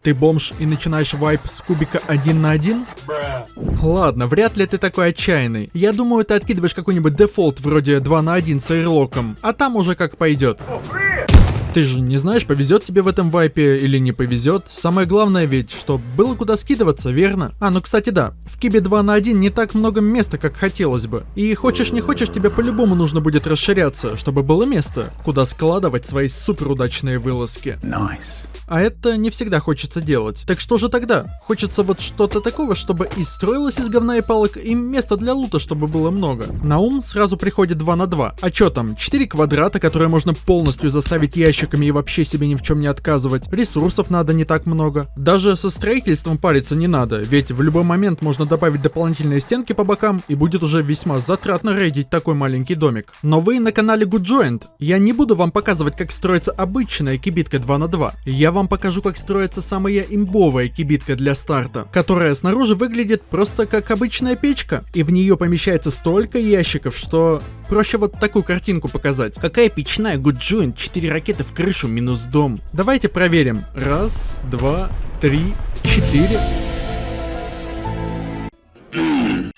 Ты бомж и начинаешь вайп с кубика 1 на 1? Ладно, вряд ли ты такой отчаянный. Я думаю, ты откидываешь какой-нибудь дефолт вроде 2 на 1 с эйрлоком, а там уже как пойдет. Ты же не знаешь, повезет тебе в этом вайпе или не повезет. Самое главное ведь, что было куда скидываться, верно? Ну кстати да, в кибе 2 на 1 не так много места, как хотелось бы. И хочешь не хочешь, тебе по-любому нужно будет расширяться, чтобы было место, куда складывать свои суперудачные вылазки. А это не всегда хочется делать. Так что же тогда? Хочется вот что-то такого, чтобы и строилось из говна и палок, и места для лута, чтобы было много. На ум сразу приходит 2 на 2. А чё там? 4 квадрата, которые можно полностью заставить ящиками и вообще себе ни в чем не отказывать. Ресурсов надо не так много. Даже со строительством париться не надо, ведь в любой момент можно добавить дополнительные стенки по бокам, и будет уже весьма затратно рейдить такой маленький домик. Но вы на канале GoodJoint. Я не буду вам показывать, как строится обычная кибитка 2 на 2. Я вам покажу, как строится самая имбовая кибитка для старта, которая снаружи выглядит просто как обычная печка, и в нее помещается столько ящиков, что проще вот такую картинку показать. Какая печная GoodJoint, 4 ракеты в крышу минус дом. Давайте проверим. 1, 2, 3, 4.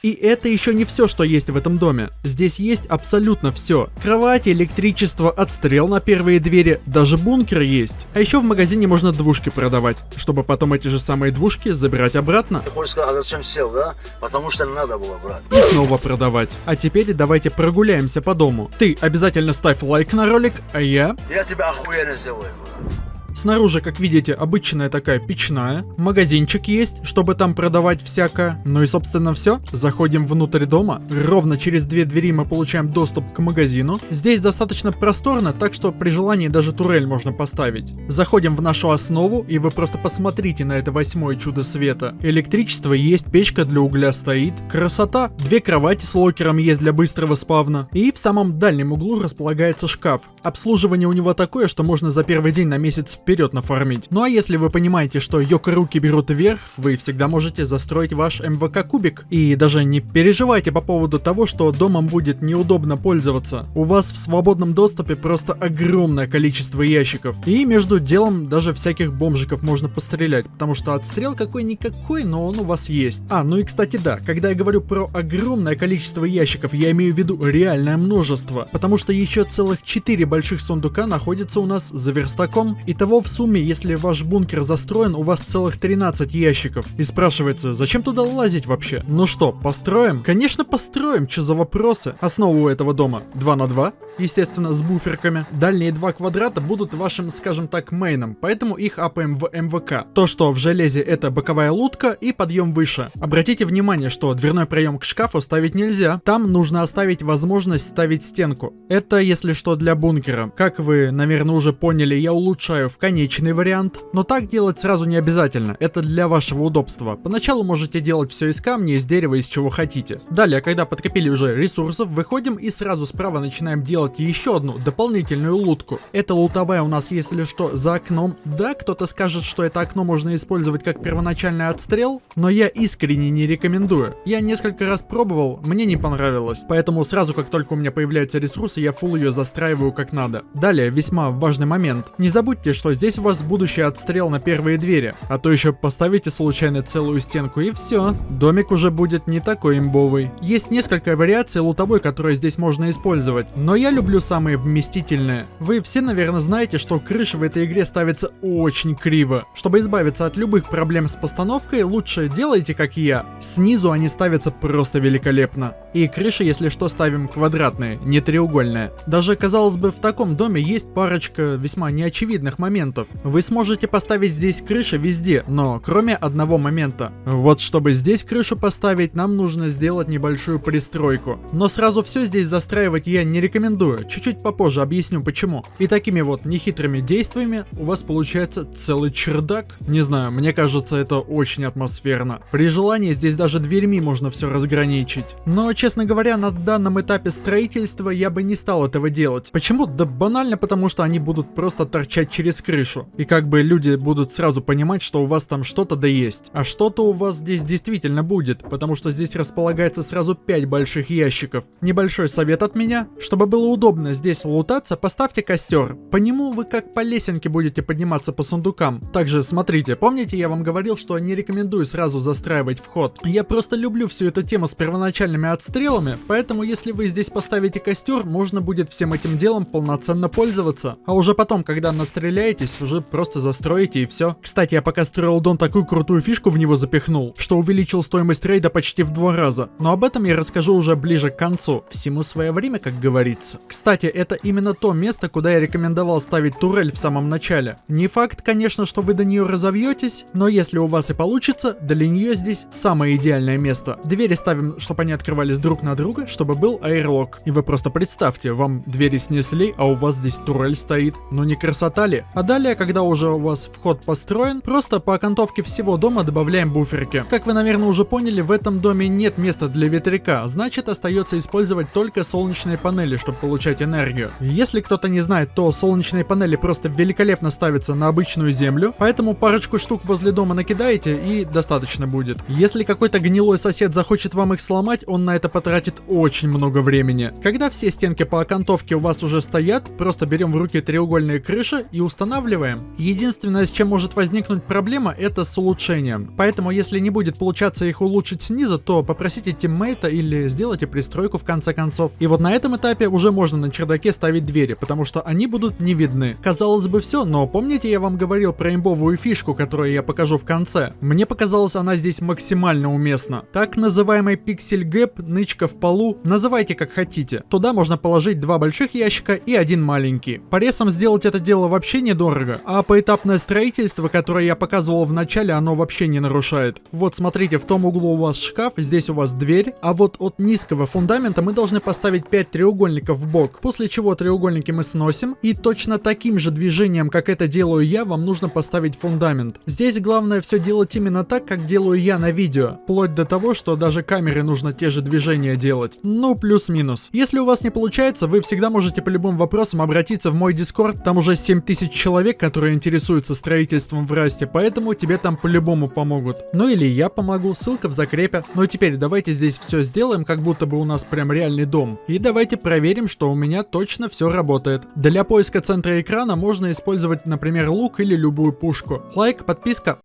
И это еще не все, что есть в этом доме. Здесь есть абсолютно все. Кровать, электричество, отстрел на первые двери, даже бункер есть. А еще в магазине можно двушки продавать, чтобы потом эти же самые двушки забирать обратно. Ты хочешь сказать, а зачем сел, да? Потому что надо было брать. И снова продавать. А теперь давайте прогуляемся по дому. Ты обязательно ставь лайк на ролик, а я тебя охуенно сделаю, брат. Снаружи, как видите, обычная такая печная. Магазинчик есть, чтобы там продавать всякое. Ну и собственно все. Заходим внутрь дома. Ровно через 2 двери мы получаем доступ к магазину. Здесь достаточно просторно, так что при желании даже турель можно поставить. Заходим в нашу основу, и вы просто посмотрите на это 8-е чудо света. Электричество есть, печка для угля стоит. Красота. 2 кровати с локером есть для быстрого спавна. И в самом дальнем углу располагается шкаф. Обслуживание у него такое, что можно за первый день на месяц вперед нафармить. Ну а если вы понимаете, что йока-руки берут вверх, вы всегда можете застроить ваш МВК-кубик. И даже не переживайте по поводу того, что домом будет неудобно пользоваться. У вас в свободном доступе просто огромное количество ящиков. И между делом даже всяких бомжиков можно пострелять, потому что отстрел какой-никакой, но он у вас есть. Ну и кстати да, когда я говорю про огромное количество ящиков, я имею в виду реальное множество, потому что еще целых 4 больших сундука находятся у нас за верстаком. Итого в сумме, если ваш бункер застроен, у вас целых 13 ящиков. И спрашивается, зачем туда лазить вообще? Ну что, построим? Конечно построим, что за вопросы? Основа у этого дома 2 на 2, естественно с буферками. Дальние 2 квадрата будут вашим, скажем так, мейном, поэтому их апаем в МВК. То, что в железе, это боковая лутка и подъем выше. Обратите внимание, что дверной проем к шкафу ставить нельзя. Там нужно оставить возможность ставить стенку. Это, если что, для бункера. Как вы, наверное, уже поняли, я улучшаю в конечный вариант, но так делать сразу не обязательно, это для вашего удобства. Поначалу можете делать все из камня, из дерева, из чего хотите. Далее, когда подкопили уже ресурсов, выходим и сразу справа начинаем делать еще одну дополнительную лутку. Эта лутовая у нас, если что, за окном. Да, кто-то скажет, что это окно можно использовать как первоначальный отстрел, но я искренне не рекомендую. Я несколько раз пробовал, мне не понравилось, поэтому сразу, как только у меня появляются ресурсы, я фулл ее застраиваю как надо. Далее, весьма важный момент. Не забудьте, что здесь у вас будущий отстрел на первые двери, а то еще поставите случайно целую стенку и все. Домик уже будет не такой имбовый. Есть несколько вариаций лутовой, которые здесь можно использовать, но я люблю самые вместительные. Вы все, наверное, знаете, что крыши в этой игре ставятся очень криво. Чтобы избавиться от любых проблем с постановкой, лучше делайте как я. Снизу они ставятся просто великолепно. И крыши, если что, ставим квадратные, не треугольные. Даже, казалось бы, в таком доме есть парочка весьма неочевидных моментов. Вы сможете поставить здесь крыши везде, но кроме одного момента. Вот чтобы здесь крышу поставить, нам нужно сделать небольшую пристройку. Но сразу все здесь застраивать я не рекомендую, чуть-чуть попозже объясню почему. И такими вот нехитрыми действиями у вас получается целый чердак. Не знаю, мне кажется, это очень атмосферно. При желании здесь даже дверьми можно все разграничить. Но, честно честно говоря, на данном этапе строительства я бы не стал этого делать. Почему? Да банально, потому что они будут просто торчать через крышу. И как бы люди будут сразу понимать, что у вас там что-то да есть. А что-то у вас здесь действительно будет, потому что здесь располагается сразу 5 больших ящиков. Небольшой совет от меня. Чтобы было удобно здесь лутаться, поставьте костер. По нему вы как по лесенке будете подниматься по сундукам. Также смотрите, помните, я вам говорил, что не рекомендую сразу застраивать вход. Я просто люблю всю эту тему с первоначальными отстрелами, поэтому если вы здесь поставите костер, можно будет всем этим делом полноценно пользоваться. А уже потом, когда настреляетесь, уже просто застроите и все. Кстати, я пока строил дом, такую крутую фишку в него запихнул, что увеличил стоимость рейда почти в 2 раза. Но об этом я расскажу уже ближе к концу. Всему свое время, как говорится. Кстати, это именно то место, куда я рекомендовал ставить турель в самом начале. Не факт, конечно, что вы до нее разовьетесь, но если у вас и получится, для нее здесь самое идеальное место. Двери ставим, чтобы они открывались друг на друга, чтобы был аэрлок. И вы просто представьте, вам двери снесли, а у вас здесь турель стоит. Ну не красота ли? А далее, когда уже у вас вход построен, просто по окантовке всего дома добавляем буферки. Как вы, наверное, уже поняли, в этом доме нет места для ветряка, значит остается использовать только солнечные панели, чтобы получать энергию. Если кто-то не знает, то солнечные панели просто великолепно ставятся на обычную землю, поэтому парочку штук возле дома накидаете и достаточно будет. Если какой-то гнилой сосед захочет вам их сломать, он на это потратит очень много времени. Когда все стенки по окантовке у вас уже стоят, просто берем в руки треугольные крыши и устанавливаем. Единственное, с чем может возникнуть проблема, это с улучшением. Поэтому, если не будет получаться их улучшить снизу, то попросите тиммейта или сделайте пристройку в конце концов. И вот на этом этапе уже можно на чердаке ставить двери, потому что они будут не видны. Казалось бы все, но помните, я вам говорил про имбовую фишку, которую я покажу в конце? Мне показалось, она здесь максимально уместна. Так называемый пиксель гэп, нычка в полу, называйте как хотите. Туда можно положить 2 больших ящика и 1 маленький. Порезом сделать это дело вообще недорого, а поэтапное строительство, которое я показывал в начале, оно вообще не нарушает. Вот смотрите, в том углу у вас шкаф, здесь у вас дверь, а вот от низкого фундамента мы должны поставить 5 треугольников в бок, после чего треугольники мы сносим, и точно таким же движением, как это делаю я, вам нужно поставить фундамент. Здесь главное все делать именно так, как делаю я на видео, вплоть до того, что даже камере нужно те же движения делать. Ну, плюс-минус. Если у вас не получается, вы всегда можете по любым вопросам обратиться в мой Discord, там уже 7000 человек, которые интересуются строительством в Расте, поэтому тебе там по-любому помогут. Ну или я помогу, ссылка в закрепе. Ну и теперь давайте здесь все сделаем, как будто бы у нас прям реальный дом. И давайте проверим, что у меня точно все работает. Для поиска центра экрана можно использовать, например, лук или любую пушку. Лайк, подписка,